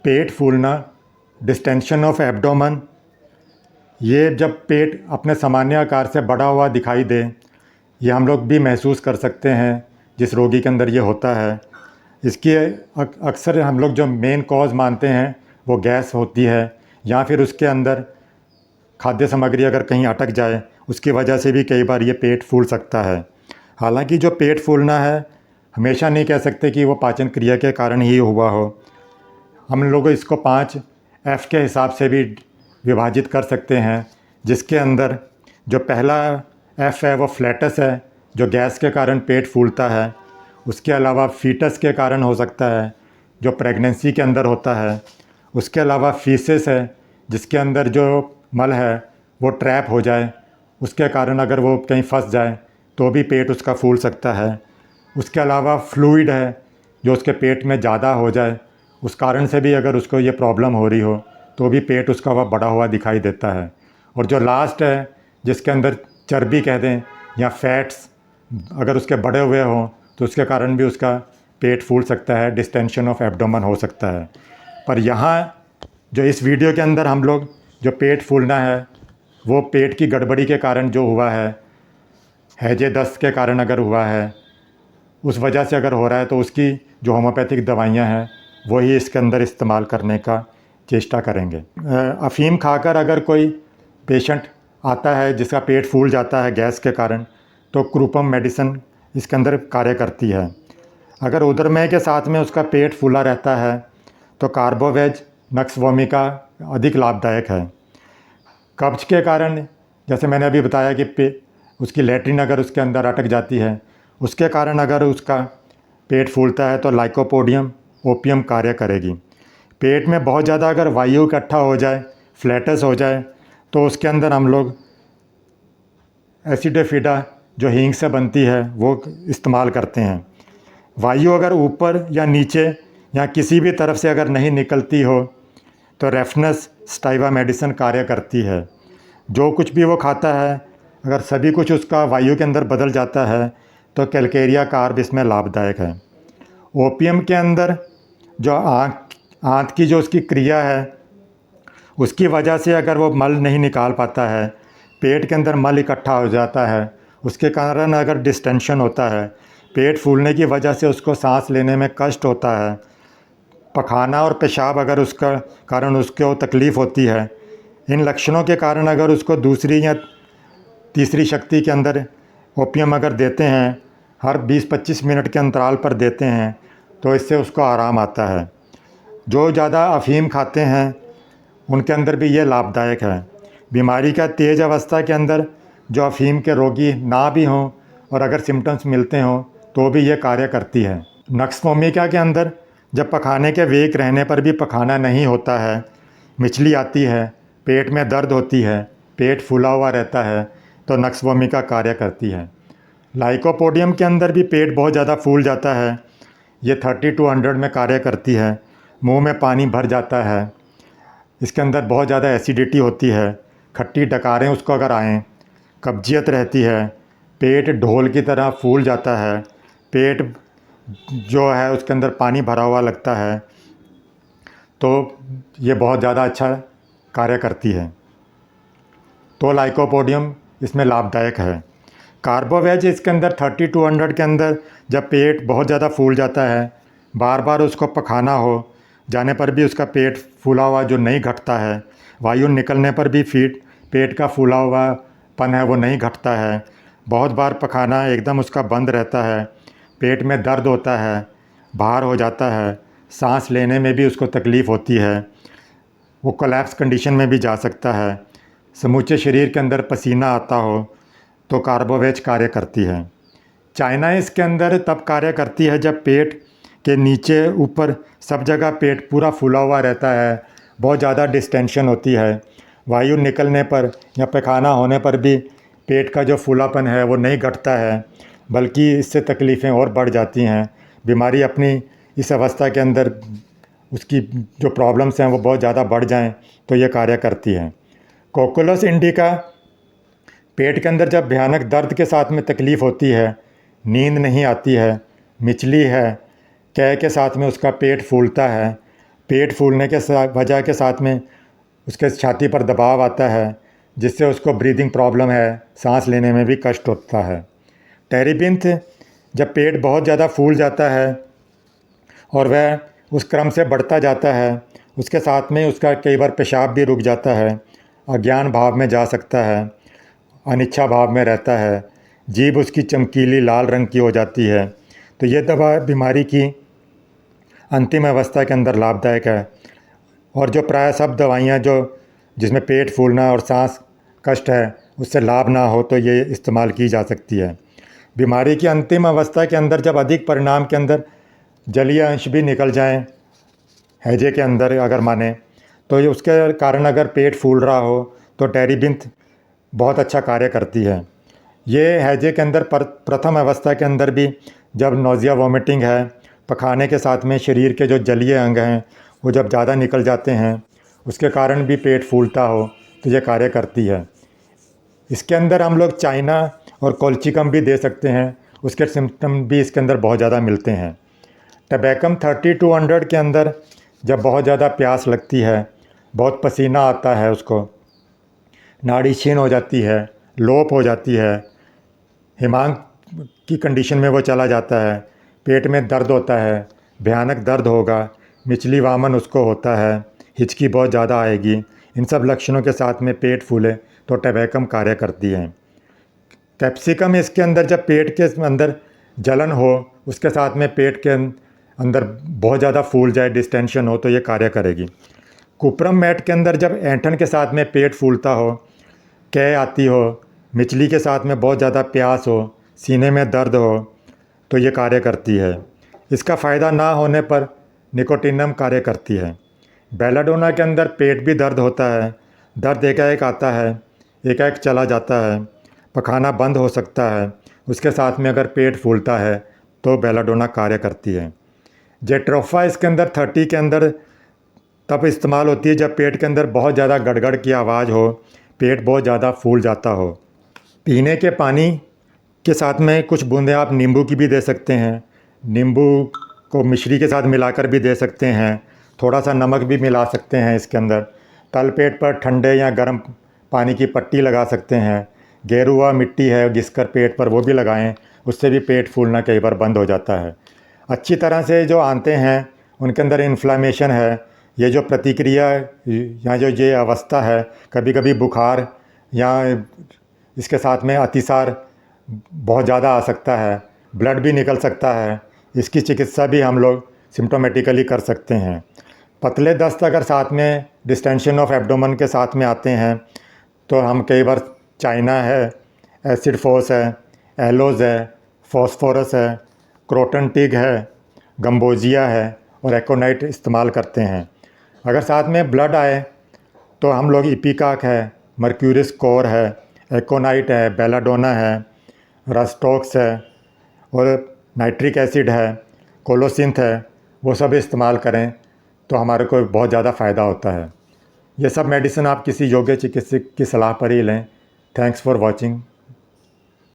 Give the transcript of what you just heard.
पेट फूलना, distension of abdomen, ये जब पेट अपने सामान्य आकार से बड़ा हुआ दिखाई दे, ये हम लोग भी महसूस कर सकते हैं जिस रोगी के अंदर ये होता है। इसकी अक्सर हम लोग जो मेन कॉज मानते हैं वो गैस होती है, या फिर उसके अंदर खाद्य सामग्री अगर कहीं अटक जाए उसकी वजह से भी कई बार ये पेट फूल सकता है। हालांकि जो पेट फूलना है हमेशा नहीं कह सकते कि वो पाचन क्रिया के कारण ही हुआ हो। हम लोग इसको 5 F के हिसाब से भी विभाजित कर सकते हैं, जिसके अंदर जो पहला F है वो फ्लैटस है, जो गैस के कारण पेट फूलता है। उसके अलावा फीटस के कारण हो सकता है, जो प्रेगनेंसी के अंदर होता है। उसके अलावा फीसेस है, जिसके अंदर जो मल है वो ट्रैप हो जाए, उसके कारण अगर वो कहीं फंस जाए तो भी पेट उसका फूल सकता है। उसके अलावा फ्लूइड है, जो उसके पेट में ज़्यादा हो जाए, उस कारण से भी अगर उसको ये प्रॉब्लम हो रही हो तो भी पेट उसका वह बड़ा हुआ दिखाई देता है। और जो लास्ट है, जिसके अंदर चर्बी कह दें या फैट्स अगर उसके बड़े हुए हों तो उसके कारण भी उसका पेट फूल सकता है, डिस्टेंशन ऑफ एब्डोमेन हो सकता है। पर यहाँ जो इस वीडियो के अंदर हम लोग जो पेट फूलना है वो पेट की गड़बड़ी के कारण जो हुआ है, हैजे दस्त के कारण अगर हुआ है, उस वजह से अगर हो रहा है तो उसकी जो होम्योपैथिक दवाइयाँ हैं वही इसके अंदर इस्तेमाल करने का चेष्टा करेंगे। अफ़ीम खाकर अगर कोई पेशेंट आता है जिसका पेट फूल जाता है गैस के कारण, तो क्रूपम मेडिसिन इसके अंदर कार्य करती है। अगर उदरमय के साथ में उसका पेट फूला रहता है तो कार्बोवेज नक्स वोमिका अधिक लाभदायक है। कब्ज के कारण, जैसे मैंने अभी बताया कि उसकी लैट्रिन अगर उसके अंदर अटक जाती है, उसके कारण अगर उसका पेट फूलता है तो लाइकोपोडियम ओपियम कार्य करेगी। पेट में बहुत ज़्यादा अगर वायु इकट्ठा हो जाए, फ्लैटस हो जाए, तो उसके अंदर हम लोग एसिडोफिडा जो हींग से बनती है वो इस्तेमाल करते हैं। वायु अगर ऊपर या नीचे या किसी भी तरफ से अगर नहीं निकलती हो तो रेफनस स्टाइवा मेडिसिन कार्य करती है। जो कुछ भी वो खाता है अगर सभी कुछ उसका वायु के अंदर बदल जाता है तो कैलकेरिया कार्ब इसमें लाभदायक है। ओपियम के अंदर जो आंत की जो उसकी क्रिया है उसकी वजह से अगर वो मल नहीं निकाल पाता है, पेट के अंदर मल इकट्ठा हो जाता है, उसके कारण अगर डिस्टेंशन होता है, पेट फूलने की वजह से उसको सांस लेने में कष्ट होता है, पखाना और पेशाब अगर उसका कारण उसको तकलीफ़ होती है, इन लक्षणों के कारण अगर उसको दूसरी या तीसरी शक्ति के अंदर ओपियम अगर देते हैं, हर 20-25 मिनट के अंतराल पर देते हैं, तो इससे उसको आराम आता है। जो ज़्यादा अफ़ीम खाते हैं उनके अंदर भी ये लाभदायक है। बीमारी का तेज़ अवस्था के अंदर जो अफ़ीम के रोगी ना भी हों और अगर सिम्टम्स मिलते हों तो भी ये कार्य करती है। नक्स वोमिका के अंदर जब पखाने के वेग रहने पर भी पखाना नहीं होता है, मिचली आती है, पेट में दर्द होती है, पेट फूला हुआ रहता है, तो नक्स वोमिका कार्य करती है। लाइकोपोडियम के अंदर भी पेट बहुत ज़्यादा फूल जाता है, ये 30-100 में कार्य करती है। मुंह में पानी भर जाता है, इसके अंदर बहुत ज़्यादा एसिडिटी होती है, खट्टी डकारें उसको अगर आएँ, कब्जियत रहती है, पेट ढोल की तरह फूल जाता है, पेट जो है उसके अंदर पानी भरा हुआ लगता है, तो ये बहुत ज़्यादा अच्छा कार्य करती है। तो लाइकोपोडियम इसमें लाभदायक है। कार्बोवेज इसके अंदर 30-100 के अंदर जब पेट बहुत ज़्यादा फूल जाता है, बार बार उसको पखाना हो जाने पर भी उसका पेट फूला हुआ जो नहीं घटता है, वायु निकलने पर भी पेट का फूला हुआ पन है वो नहीं घटता है, बहुत बार पखाना एकदम उसका बंद रहता है, पेट में दर्द होता है, बाहर हो जाता है, सांस लेने में भी उसको तकलीफ़ होती है, वो कोलैप्स कंडीशन में भी जा सकता है, समूचे शरीर के अंदर पसीना आता हो, तो कार्बोवेज कार्य करती है। चाइनाइज़ के अंदर तब कार्य करती है जब पेट के नीचे ऊपर सब जगह पेट पूरा फूला हुआ रहता है, बहुत ज़्यादा डिस्टेंशन होती है, वायु निकलने पर या पैखाना होने पर भी पेट का जो फूलापन है वो नहीं घटता है, बल्कि इससे तकलीफ़ें और बढ़ जाती हैं। बीमारी अपनी इस अवस्था के अंदर उसकी जो प्रॉब्लम्स हैं वो बहुत ज़्यादा बढ़ जाएं तो ये कार्य करती है। कोकुलस इंडिका पेट के अंदर जब भयानक दर्द के साथ में तकलीफ़ होती है, नींद नहीं आती है, मिचली है, कै के साथ में उसका पेट फूलता है, पेट फूलने के वजह के साथ में उसके छाती पर दबाव आता है, जिससे उसको ब्रीदिंग प्रॉब्लम है, सांस लेने में भी कष्ट होता है। टेरिबिंथ जब पेट बहुत ज़्यादा फूल जाता है और वह उस क्रम से बढ़ता जाता है, उसके साथ में उसका कई बार पेशाब भी रुक जाता है, अज्ञान भाव में जा सकता है, अनिच्छा भाव में रहता है, जीभ उसकी चमकीली लाल रंग की हो जाती है। तो ये दवा बीमारी की अंतिम अवस्था के अंदर लाभदायक है। और जो प्राय सब दवाइयाँ जो जिसमें पेट फूलना और सांस कष्ट है उससे लाभ ना हो तो ये इस्तेमाल की जा सकती है। बीमारी की अंतिम अवस्था के अंदर जब अधिक परिणाम के अंदर जलीय अंश भी निकल जाएं, हैजे के अंदर अगर माने, तो ये उसके कारण अगर पेट फूल रहा हो तो टेरिबिंथ बहुत अच्छा कार्य करती है। ये हैजे के अंदर प्रथम अवस्था के अंदर भी जब नोज़िया वॉमिटिंग है, पखाने के साथ में शरीर के जो जलीय अंग हैं वो जब ज़्यादा निकल जाते हैं, उसके कारण भी पेट फूलता हो तो ये कार्य करती है। इसके अंदर हम लोग चाइना और कोल्चिकम भी दे सकते हैं, उसके सिम्टम भी इसके अंदर बहुत ज़्यादा मिलते हैं। टबैकम 30-100 के अंदर जब बहुत ज़्यादा प्यास लगती है, बहुत पसीना आता है, उसको नाड़ी क्षीण हो जाती है, लोप हो जाती है, हिमांग की कंडीशन में वो चला जाता है, पेट में दर्द होता है, भयानक दर्द होगा, मिचली वामन उसको होता है, हिचकी बहुत ज़्यादा आएगी, इन सब लक्षणों के साथ में पेट फूले तो टबैकम कार्य करती है। कैप्सिकम इसके अंदर जब पेट के अंदर जलन हो, उसके साथ में पेट के अंदर बहुत ज़्यादा फूल जाए, डिस्टेंशन हो, तो ये कार्य करेगी। कुप्रम मैट के अंदर जब ऐंठन के साथ में पेट फूलता हो, कै आती हो, मिचली के साथ में बहुत ज़्यादा प्यास हो, सीने में दर्द हो, तो ये कार्य करती है। इसका फ़ायदा ना होने पर निकोटिनम कार्य करती है। बेलाडोना के अंदर पेट भी दर्द होता है, दर्द एकाएक आता है, एकाएक चला जाता है, पखाना बंद हो सकता है, उसके साथ में अगर पेट फूलता है तो बेलाडोना कार्य करती है। जेट्रोफा इसके अंदर 30 के अंदर तब इस्तेमाल होती है जब पेट के अंदर बहुत ज़्यादा गड़गड़ की आवाज़ हो, पेट बहुत ज़्यादा फूल जाता हो। पीने के पानी के साथ में कुछ बूंदें आप नींबू की भी दे सकते हैं, नींबू को मिश्री के साथ मिलाकर भी दे सकते हैं, थोड़ा सा नमक भी मिला सकते हैं इसके अंदर। तल पेट पर ठंडे या गर्म पानी की पट्टी लगा सकते हैं, गेरुआ मिट्टी है घिसकर पेट पर वो भी लगाएं, उससे भी पेट फूलना कई बार बंद हो जाता है। अच्छी तरह से जो आंते हैं उनके अंदर इन्फ्लामेशन है, ये जो प्रतिक्रिया या जो ये अवस्था है, कभी कभी बुखार या इसके साथ में अतिसार बहुत ज़्यादा आ सकता है, ब्लड भी निकल सकता है, इसकी चिकित्सा भी हम लोग सिम्टोमेटिकली कर सकते हैं। पतले दस्त अगर साथ में डिस्टेंशन ऑफ एब्डोमेन के साथ में आते हैं तो हम कई बार चाइना है, एसिड फोस है, एलोज है, फॉस्फोरस है, क्रोटन टिग है, गम्बोजिया है और एकोनाइट इस्तेमाल करते हैं। अगर साथ में ब्लड आए तो हम लोग इपिकाक है, मर्क्यूरिस कोर है, एकोनाइट है, बेलाडोना है, रस्टॉक्स है और नाइट्रिक एसिड है, कोलोसिंथ है, वो सब इस्तेमाल करें तो हमारे को बहुत ज़्यादा फ़ायदा होता है। ये सब मेडिसिन आप किसी योग्य चिकित्सक की सलाह पर ही लें। Thanks for watching.